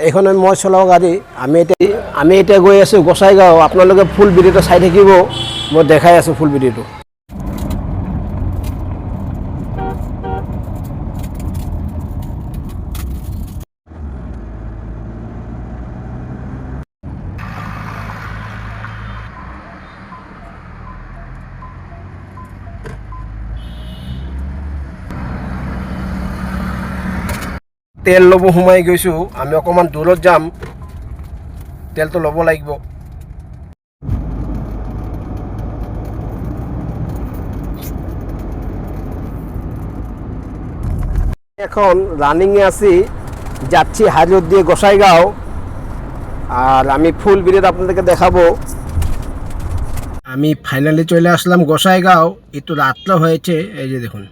এইখন মই চলাওঁ গাড়ী আমি এতিয়া গৈ আছোঁ গোসাইগাঁও। আপোনালোকে ফুল ভিডিঅ'টো চাই থাকিব, মই দেখাই আছোঁ ফুল ভিডিঅ'টো। তেল ল'ব সোমাই গৈছোঁ, আমি অকণমান দূৰত যাম, তেলটো ল'ব লাগিব। এখন রানিংয়ে আছি, যাচ্ছি হাজত দিয়ে গোসাইগাঁও। আর আমি ফুল ভিডিওটা আপনাদেরকে দেখাবো। আমি ফাইনালি চলে আসলাম গোসাইগাঁও। একটু রাত্রে হয়েছে, এই যে দেখুন।